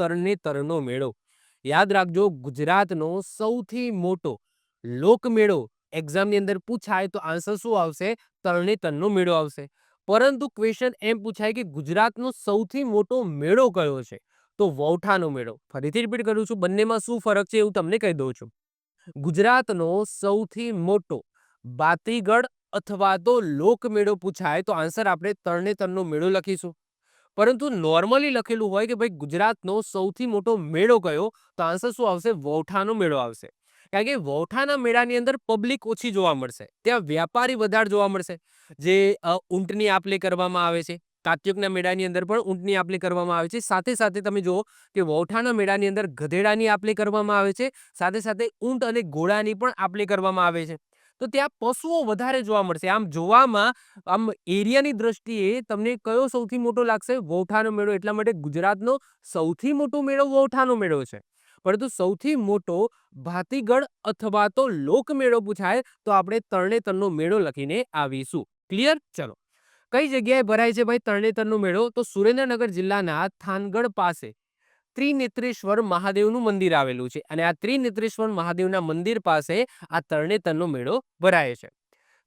તરણેતરનો મેળો. યાદ રાખજો, ગુજરાતનો સૌથી મોટો લોકમેળો એક્ઝામની અંદર પૂછાય તો આન્સર શું આવશે? તરણેતરનો મેળો આવશે. પરંતુ ક્વેશ્ચન એમ પૂછાય કે ગુજરાતનો સૌથી મોટો મેળો કયો છે? તો વૌઠાનો મેળો. ફરીથી રિપીટ કરું છું, બંનેમાં શું ફરક છે એવું તમને કહી દઉં છું. ગુજરાતનો સૌથી મોટો બાતીગઢ અથવા તો લોકમેળો પૂછાય તો આન્સર આપણે તરણેતરનો મેળો લખીશું. પરંતુ નોર્મલી લખેલું હોય કે ભાઈ ગુજરાતનો સૌથી મોટો મેળો કયો, તો આન્સર શું આવશે? વૌઠાનો મેળો આવશે. કારણ કે વૌઠાના મેળાની અંદર પબ્લિક ઓછી જોવા મળશે, ત્યાં વ્યાપારી વધારે જોવા મળશે. જે ઊંટની આપ લે કરવામાં આવે છે, કાત્યુકના મેળાની અંદર પણ ઊંટની આપ લે કરવામાં આવે છે. સાથે સાથે તમે જુઓ કે વૌઠાના મેળાની અંદર ગધેડાની આપ લે કરવામાં આવે છે. સાથે સાથે ઊંટ અને ઘોડાની પણ આપ લે કરવામાં આવે છે. તો ત્યાં પશુઓ વધારે જોવા મળશે. આમ જોવામાં, આમ એરિયાની દ્રષ્ટિએ તમને કયો સૌથી મોટો લાગશે? વૌઠાનો મેળો. એટલા માટે ગુજરાતનો સૌથી મોટો મેળો વૌઠાનો મેળો છે. પરંતુ સૌથી મોટો ભાતીગઢ અથવા તો લોકમેળો પૂછાય તો આપણે તરણેતરનો મેળો લખીને આવીશું. ક્લિયર? ચલો, કઈ જગ્યાએ ભરાય છે ભાઈ તરણેતરનો મેળો? તો સુરેન્દ્રનગર જિલ્લાના થાનગઢ પાસે ત્રિનેત્રેશ્વર મહાદેવનું મંદિર આવેલું છે અને આ ત્રિનેત્રેશ્વર મહાદેવના મંદિર પાસે આ તરણેતરનો મેળો ભરાય છે.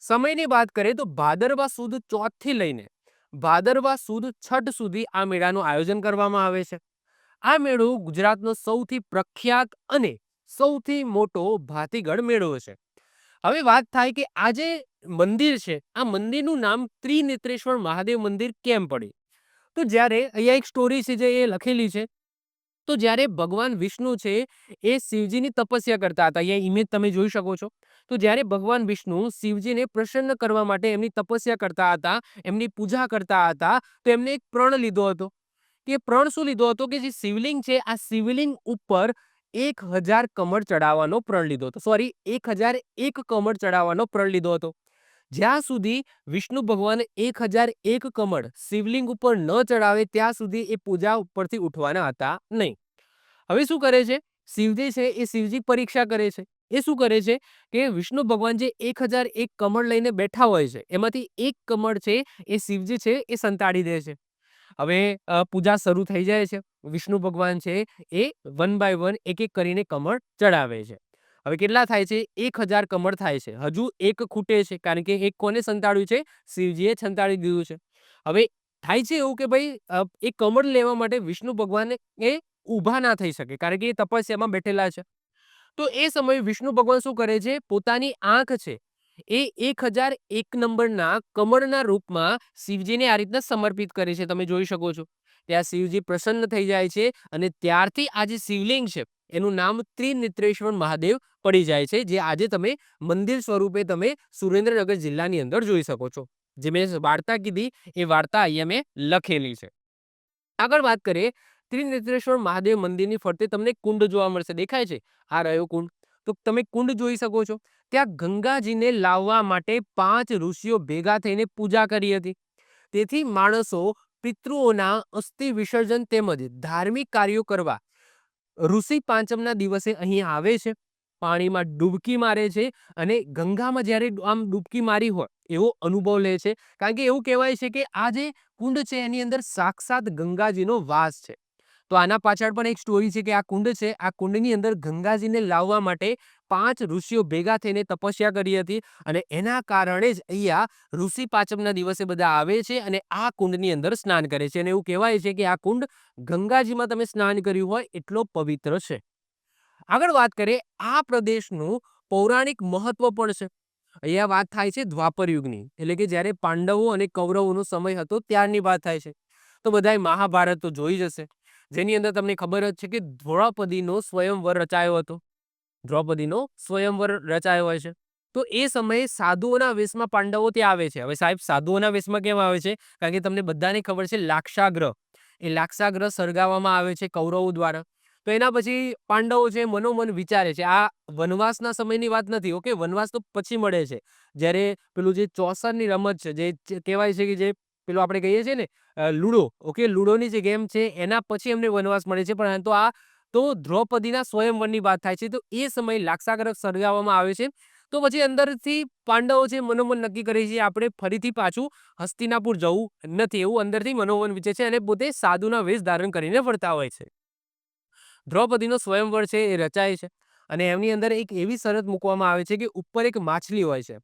સમયની વાત કરીએ તો ભાદરવા સુદ ચોથથી લઈને ભાદરવા સુદ છઠ સુધી આ મેળાનું આયોજન કરવામાં આવે છે. આ મેળો ગુજરાતનો સૌથી પ્રખ્યાત અને સૌથી મોટો ભાતીગઢ મેળો છે. હવે વાત થાય કે આ જે મંદિર છે, આ મંદિરનું નામ ત્રિનેત્રેશ્વર મહાદેવ મંદિર કેમ પડ્યું? તો જ્યારે અહીંયા એક સ્ટોરી છે જે એ લખેલી છે. તો જ્યારે ભગવાન વિષ્ણુ છે એ શિવજીની તપસ્યા કરતા હતા, અહીંયા ઇમેજ તમે જોઈ શકો છો. તો જ્યારે ભગવાન વિષ્ણુ શિવજીને પ્રસન્ન કરવા માટે એમની તપસ્યા કરતા હતા, એમની પૂજા કરતા હતા, તો એમને એક પ્રણ લીધો હતો. કે પ્રણ શું લીધો હતો? કે જે શિવલિંગ છે, આ શિવલિંગ ઉપર 1000 કમળ ચડાવવાનો પ્રણ લીધો હતો. સોરી, 1001 કમળ ચડાવવાનો પ્રણ લીધો હતો. જ્યાં સુધી વિષ્ણુ ભગવાન 1001 કમળ શિવલિંગ ઉપર ન ચડાવે ત્યાં સુધી એ પૂજા ઉપરથી ઉઠવાના હતા નહીં. હવે શું કરે છે શિવજી છે એ? શિવજી પરીક્ષા કરે છે. એ શું કરે છે કે વિષ્ણુ ભગવાન જે 1001 કમળ લઈને બેઠા હોય છે, એમાંથી એક કમળ છે એ શિવજી છે એ સંતાડી દે છે. હવે પૂજા શરૂ થઈ જાય છે. વિષ્ણુ ભગવાન છે એ 1 બાય 1 એક એક કરીને કમળ ચડાવે છે. હવે કેટલા થાય છે? 1000 કમળ થાય છે. હજુ એક ખૂટે છે, કારણ કે એક કોને સંતાડ્યું છે? શિવજીએ સંતાડી દીધું છે. હવે થાય છે એવું કે ભાઈ એ કમળ લેવા માટે વિષ્ણુ ભગવાન એ ઊભા ના થઈ શકે, કારણ કે એ તપસ્યામાં બેઠેલા છે. તો એ સમયે વિષ્ણુ ભગવાન શું કરે છે? પોતાની આંખ છે એ 1001 નંબરના કમળના રૂપમાં શિવજીને આ રીતના સમર્પિત કરે છે. તમે જોઈ શકો છો. ત્યાં શિવજી પ્રસન્ન થઈ જાય છે અને ત્યારથી આ જે શિવલિંગ છે એનું નામ ત્રિનેત્રેશ્વર મહાદેવ પડી જાય છે, જે આજે તમે મંદિર સ્વરૂપે તમે સુરેન્દ્રનગર જિલ્લાની અંદર જોઈ શકો છો. જે મેં વાર્તા કીધી એ વાર્તા અહીંયા મેં લખેલી છે. આગળ વાત કરીએ, ત્રિનેત્રેશ્વર મહાદેવ મંદિરની ફરતે તમને કુંડ જોવા મળશે. દેખાય છે? આ રહ્યો કુંડ. તો તમે કુંડ જોઈ શકો છો. ત્યાં ગંગાજીને લાવવા માટે 5 ઋષિઓ ભેગા થઈને પૂજા કરી હતી. તેથી માણસો પિતૃઓના અસ્થિ વિસર્જન તેમજ ધાર્મિક કાર્યો કરવા ઋષિ પાંચમના દિવસે અહીં આવે છે, પાણીમાં ડૂબકી મારે છે અને ગંગામાં જ્યારે આમ ડૂબકી મારી હોય એવો અનુભવ લે છે. કારણ કે એવું કહેવાય છે કે આ જે કુંડ છે એની અંદર સાક્ષાત ગંગાજીનો વાસ છે. તો આના પાછળ પણ એક સ્ટોરી છે કે આ કુંડ છે, આ કુંડની અંદર ગંગાજીને લાવવા માટે 5 ઋષિઓ ભેગા થઈને તપસ્યા કરી હતી અને એના કારણે જ અહીંયા ઋષિ પાંચમના દિવસે બધા આવે છે અને આ કુંડની અંદર સ્નાન કરે છે. અને એવું કહેવાય છે કે આ કુંડ ગંગાજીમાં તમે સ્નાન કર્યું હોય એટલો પવિત્ર છે. આગળ વાત કરીએ, આ પ્રદેશનું પૌરાણિક મહત્વ પણ છે. અહીંયા વાત થાય છે દ્વાપર યુગની, એટલે કે જ્યારે પાંડવો અને કૌરવોનો સમય હતો ત્યારની વાત થાય છે. તો બધાએ મહાભારત તો જોઈ જ હશે, જેની અંદર તમને ખબર જ છે કે દ્રૌપદીનો સ્વયંવર રચાયો હતો. દ્રૌપદીનો સ્વયંવર રચાયો હોય છે. તો એ સમયે સાધુઓના વેશમાં પાંડવો ત્યાં આવે છે. હવે સાહેબ, સાધુઓના વેશમાં કેમ આવે છે? કારણ કે તમને બધાને ખબર છે લાક્ષાગ્રહ, એ લાક્ષાગ્રહ સળગાવવામાં આવે છે કૌરવો દ્વારા. તો એના પછી પાંડવો છે મનોમન વિચારે છે. આ વનવાસના સમયની વાત નથી, ઓકે, વનવાસ તો પછી મળે છે, જ્યારે પેલું જે ચોસરની રમત છે, જે કહેવાય છે કે જે પેલું આપણે કહીએ છીએ ને લુડો, ઓકે, લુડોની જે ગેમ છે એના પછી એમને વનવાસ મળે છે. પણ તો દ્રૌપદીના સ્વયંવરની વાત થાય છે. તો એ સમયે લાક્ષાગ્રહ સળગાવવામાં આવે છે. તો પછી અંદરથી પાંડવો છે મનોમન નક્કી કરે છે આપણે ફરીથી પાછું હસ્તિનાપુર જવું નથી, એવું અંદરથી મનોમન વિચે છે અને પોતે સાધુના વેશ ધારણ કરીને ફરતા હોય છે. દ્રૌપદીનો સ્વયંવર છે એ રચાય છે અને એમની અંદર એક એવી શરત મૂકવામાં આવે છે કે ઉપર એક માછલી હોય છે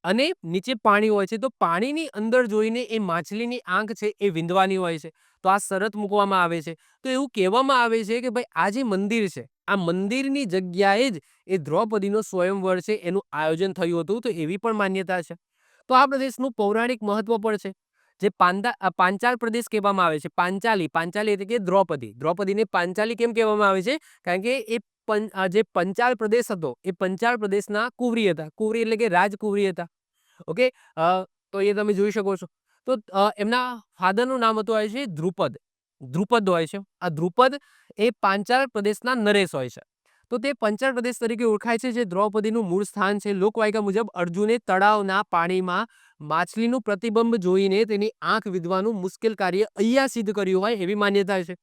અને નીચે પાણી હોય છે, તો પાણીની અંદર જોઈને એ માછલીની આંખ છે એ વિંધવાની હોય છે. તો આ શરત મૂકવામાં આવે છે. તો એવું કહેવામાં આવે છે કે ભાઈ આ જે મંદિર છે, આ મંદિરની જગ્યાએ જ એ દ્રૌપદીનો સ્વયંવર છે એનું આયોજન થયું હતું. તો એવી પણ માન્યતા છે. તો આ પ્રદેશનું પૌરાણિક મહત્વ પણ છે. જે પાંચાલ પ્રદેશ કહેવામાં આવે છે. પાંચાલી એટલે કે દ્રૌપદી. દ્રૌપદીને પાંચાલી કેમ કહેવામાં આવે છે? કારણ કે એ જે પંચાલ પ્રદેશ હતો એ પંચાલ પ્રદેશના કુંવરી હતા. કુંવરી એટલે કે રાજકુંવરી હતા. ઓકે. તો એ તમે જોઈ શકો છો. તો એમના ફાધરનું નામ હતું હોય છે દ્રુપદ. દ્રુપદ હોય છે. આ દ્રુપદ એ પાંચાલ પ્રદેશના નરેશ હોય છે. તો તે પંચાલ પ્રદેશ તરીકે ઓળખાય છે, જે દ્રૌપદીનું મૂળ સ્થાન છે. લોકવાયકા મુજબ અર્જુને તળાવના પાણીમાં માછલીનું પ્રતિબંબ જોઈને તેની આંખ વિધવાનું મુશ્કેલ કાર્ય અહીંયા સિદ્ધ કર્યું હોય એવી માન્યતા છે.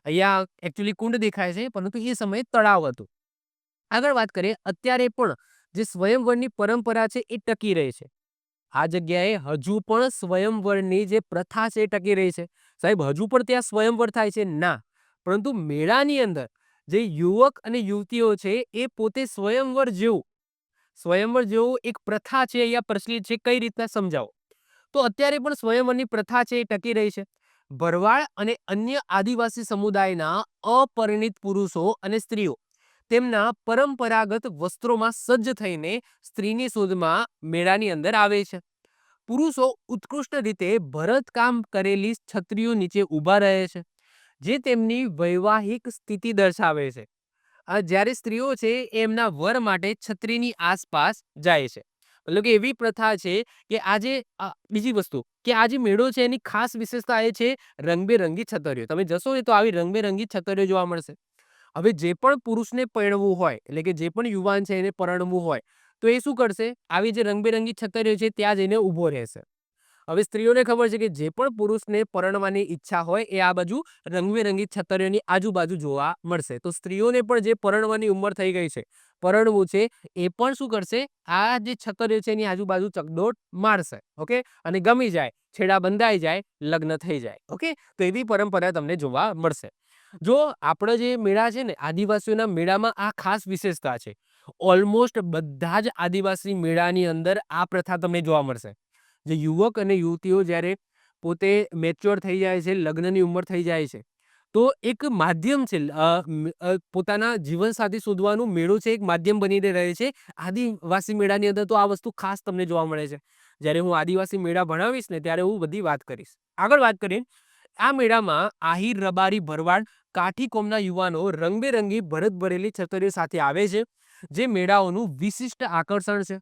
અહીંયા એકચ્યુઅલી કુંડ દેખાય છે, પરંતુ એ સમયે તળાવ હતું. આગળ વાત કરીએ, અત્યારે પણ જે સ્વયંવરની પરંપરા છે એ ટકી રહી છે. આ જગ્યાએ હજુ પણ સ્વયંવરની જે પ્રથા છે એ ટકી રહી છે. સાહેબ, હજુ પણ ત્યાં સ્વયંવર થાય છે? ના. પરંતુ મેળાની અંદર જે યુવક અને યુવતીઓ છે એ પોતે સ્વયંવર જેવું એક પ્રથા છે અહીંયા પ્રચલિત છે. કઈ રીતના સમજાવો? તો અત્યારે પણ સ્વયંવરની પ્રથા છે એ ટકી રહી છે. ભરવાડ અને અન્ય આદિવાસી સમુદાયના અપરિણિત પુરુષો અને સ્ત્રીઓ તેમના પરંપરાગત વસ્ત્રોમાં સજ્જ થઈને સ્ત્રીની શોધમાં મેળાની અંદર આવે છે. પુરુષો ઉત્કૃષ્ટ રીતે ભરતકામ કરેલી છત્રીઓ નીચે ઊભા રહે છે, જે તેમની વૈવાહિક સ્થિતિ દર્શાવે છે. જ્યારે સ્ત્રીઓ છે એ એમના વર માટે છત્રીની આસપાસ જાય છે. મતલબ કે એવી પ્રથા છે કે આજે બીજી વસ્તુ કે આ જે મેળો છે એની ખાસ વિશેષતા એ છે રંગબેરંગી છતરીઓ. તમે જશો ને તો આવી રંગબેરંગી છતરીઓ જોવા મળશે. હવે જે પણ પુરુષને પરણવું હોય, એટલે કે જે પણ યુવાન છે એને પરણવું હોય, તો એ શું કરશે? આવી જે રંગબેરંગી છતરીઓ છે ત્યાં જઈને ઊભો રહેશે. હવે સ્ત્રીઓને ખબર છે કે જે પણ પુરુષને પરણવાની ઈચ્છા હોય એ આ બાજુ રંગબેરંગી છતરીઓની આજુબાજુ જોવા મળશે. તો સ્ત્રીઓને પણ જે પરણવાની ઉંમર થઈ ગઈ છે, પરણવું છે, એ પણ શું કરશે? આ જે છતરીઓ છે એની આજુબાજુ ચકડોળ મારશે. ઓકે. અને ગમી જાય, છેડા બંધાઈ જાય, લગ્ન થઈ જાય. ઓકે. તો એવી પરંપરા તમને જોવા મળશે. જો આપણે જે મેળા છે ને, આદિવાસીઓના મેળામાં આ ખાસ વિશેષતા છે. ઓલમોસ્ટ બધા જ આદિવાસી મેળાની અંદર આ પ્રથા તમને જોવા મળશે. જે યુવક અને યુવતીઓ જ્યારે પોતે મેચ્યોર થઈ જાય છે, લગ્નની ઉંમર થઈ જાય છે, તો એક માધ્યમ છે પોતાના જીવનસાથી શોધવાનું. મેળો છે એક માધ્યમ બનીને રહે છે. આદિવાસી મેળાની અંદર તો આ વસ્તુ ખાસ તમને જોવા મળે છે. જ્યારે હું આદિવાસી મેળા ભણાવીશ ને ત્યારે હું બધી વાત કરીશ. આગળ વાત કરીએ, આ મેળામાં આહિર, રબારી, ભરવાડ, કાઠી કોમના યુવાનો રંગબેરંગી ભરત ભરેલી છતરીઓ સાથે આવે છે, જે મેળાઓનું વિશિષ્ટ આકર્ષણ છે.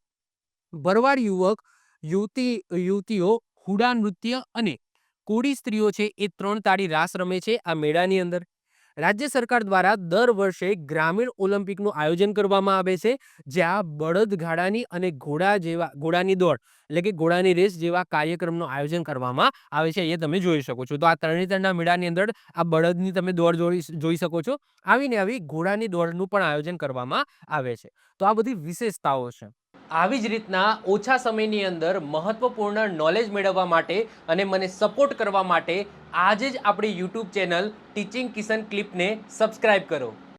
ભરવાડ યુવતીઓ હુડા નૃત્ય અને કોળી સ્ત્રીઓ છે એ 3 તાળી રાસ રમે છે આ મેળાની અંદર. રાજ્ય સરકાર દ્વારા દર વર્ષે ગ્રામીણ ઓલિમ્પિકનું આયોજન કરવામાં આવે છે, જ્યાં બળદગાડાની અને ઘોડાની દોડ એટલે કે ઘોડાની રેસ જેવા કાર્યક્રમનું આયોજન કરવામાં આવે છે. અહીંયા તમે જોઈ શકો છો. તો આ તરણેતરના મેળાની અંદર આ બળદની તમે દોડ જોઈ શકો છો. આવી ઘોડાની દોડનું પણ આયોજન કરવામાં આવે છે. તો આ બધી વિશેષતાઓ છે. આવી જ રીતના ઓછા સમયની અંદર મહત્વપૂર્ણ નોલેજ મેળવવા માટે અને મને સપોર્ટ કરવા માટે આજે જ આપણી યુટ્યુબ ચેનલ ટીચિંગ કિશન ક્લિપને સબસ્ક્રાઇબ કરો.